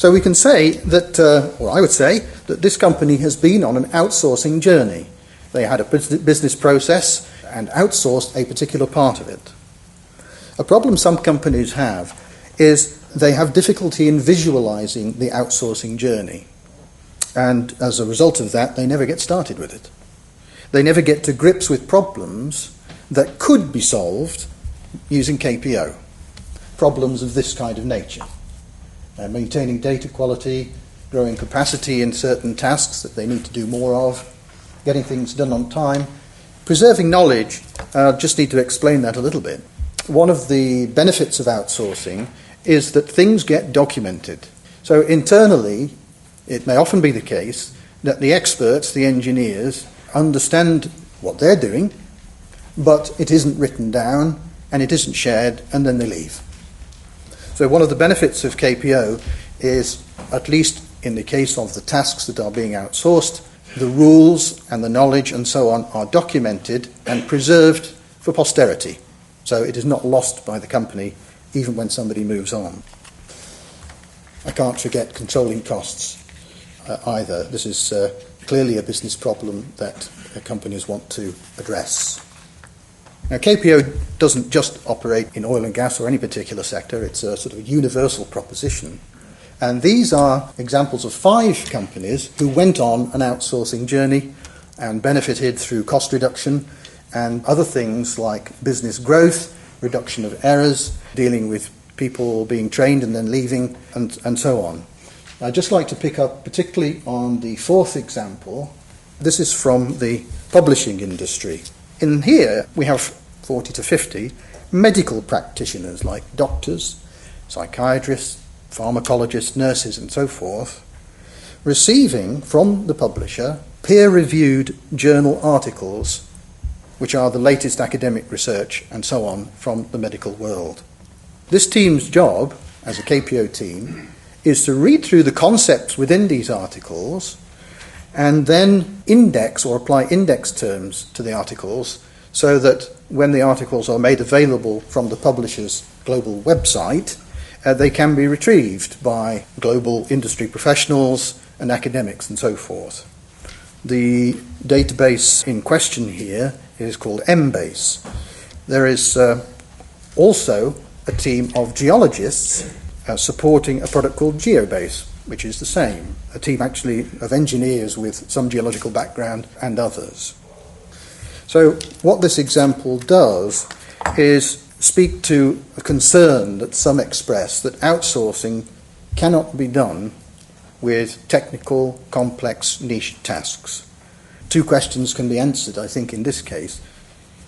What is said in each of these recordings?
So we can say that, or I would say, that this company has been on an outsourcing journey. They had a business process and outsourced a particular part of it. A problem some companies have is they have difficulty in visualizing the outsourcing journey. And as a result of that, they never get started with it. They never get to grips with problems that could be solved using KPO. Problems of this kind of nature. Maintaining data quality, growing capacity in certain tasks that they need to do more of, getting things done on time, preserving knowledge. Just need to explain that a little bit. One of the benefits of outsourcing is that things get documented. So internally, it may often be the case that the experts, the engineers, understand what they're doing, but it isn't written down and it isn't shared, and then they leave. So one of the benefits of KPO is, at least in the case of the tasks that are being outsourced, the rules and the knowledge and so on are documented and preserved for posterity. So it is not lost by the company even when somebody moves on. I can't forget controlling costs either. This is clearly a business problem that companies want to address. Now, KPO doesn't just operate in oil and gas or any particular sector. It's a sort of universal proposition. And these are examples of 5 companies who went on an outsourcing journey and benefited through cost reduction and other things like business growth, reduction of errors, dealing with people being trained and then leaving, and so on. I'd just like to pick up particularly on the 4th example. This is from the publishing industry. In here, we have 40 to 50 medical practitioners like doctors, psychiatrists, pharmacologists, nurses, and so forth, receiving from the publisher peer-reviewed journal articles, which are the latest academic research and so on from the medical world. This team's job, as a KPO team, is to read through the concepts within these articles and then index or apply index terms to the articles so that when the articles are made available from the publisher's global website, they can be retrieved by global industry professionals and academics and so forth. The database in question here is called Embase. There is also a team of geologists supporting a product called Geobase, which is the same, a team actually of engineers with some geological background and others. So what this example does is speak to a concern that some express that outsourcing cannot be done with technical, complex, niche tasks. 2 questions can be answered, I think, in this case.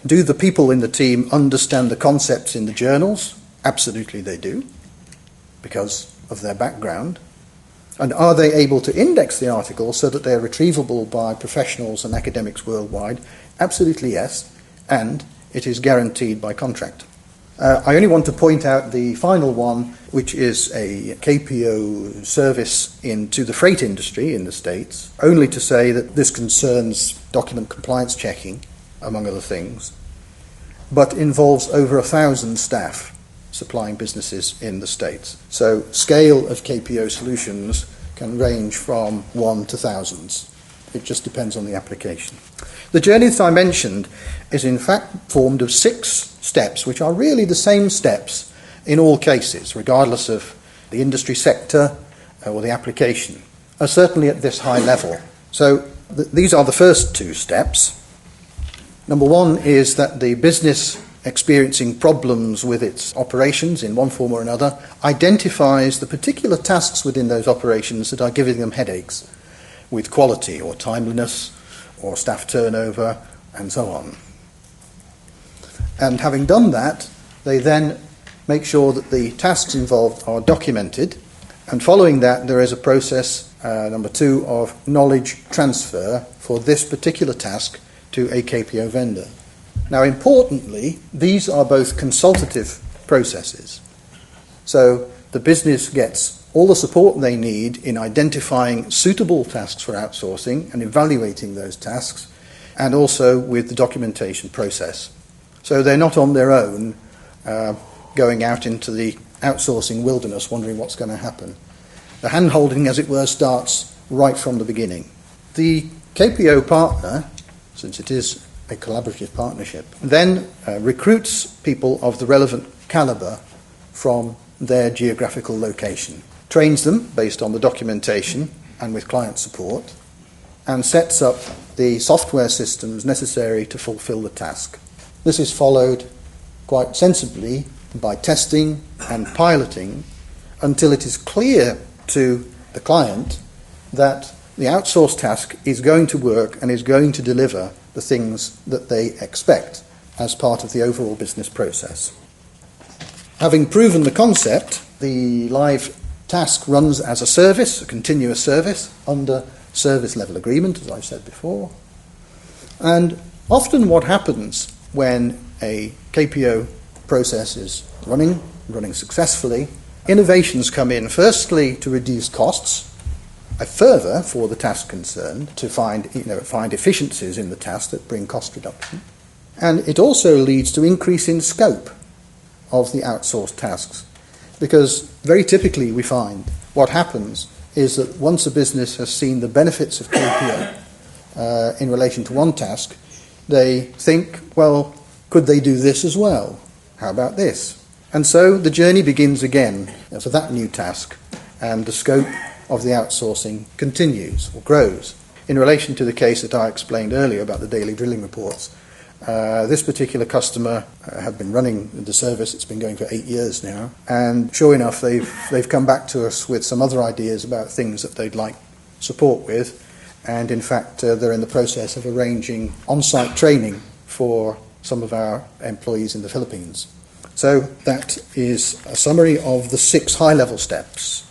Do the people in the team understand the concepts in the journals? Absolutely they do, because of their background. And are they able to index the articles so that they're retrievable by professionals and academics worldwide? Absolutely yes, and it is guaranteed by contract. I only want to point out the final one, which is a KPO service into the freight industry in the States, only to say that this concerns document compliance checking, among other things, but involves over 1,000 staff supplying businesses in the States. So scale of KPO solutions can range from 1 to thousands. It just depends on the application. The journey that I mentioned is in fact formed of 6 steps, which are really the same steps in all cases, regardless of the industry sector or the application, certainly at this high level. So these are the first 2 steps. Number 1 is that the business experiencing problems with its operations in one form or another identifies the particular tasks within those operations that are giving them headaches with quality or timeliness or staff turnover and so on. And having done that, they then make sure that the tasks involved are documented, and following that there is a process, number 2, of knowledge transfer for this particular task to a KPO vendor. Now, importantly, these are both consultative processes. So the business gets all the support they need in identifying suitable tasks for outsourcing and evaluating those tasks, and also with the documentation process. So they're not on their own going out into the outsourcing wilderness wondering what's going to happen. The hand-holding, as it were, starts right from the beginning. The KPO partner, since it is a collaborative partnership, then recruits people of the relevant calibre from their geographical location, trains them based on the documentation and with client support, and sets up the software systems necessary to fulfill the task. This is followed quite sensibly by testing and piloting until it is clear to the client that the outsourced task is going to work and is going to deliver the things that they expect as part of the overall business process. Having proven the concept, the live task runs as a service, a continuous service, under service level agreement, as I've said before. And often what happens when a KPO process is running successfully, innovations come in, firstly to reduce costs, further for the task concerned, to find efficiencies in the task that bring cost reduction. And it also leads to increase in scope of the outsourced tasks, because very typically we find what happens is that once a business has seen the benefits of KPO in relation to one task, they think, well, could they do this as well? How about this? And so the journey begins again for that new task, and the scope of the outsourcing continues or grows. In relation to the case that I explained earlier about the daily drilling reports, this particular customer had been running the service. It's been going for 8 years now, and sure enough, they've come back to us with some other ideas about things that they'd like support with, and in fact they're in the process of arranging on-site training for some of our employees in the Philippines. So that is a summary of the 6 high-level steps.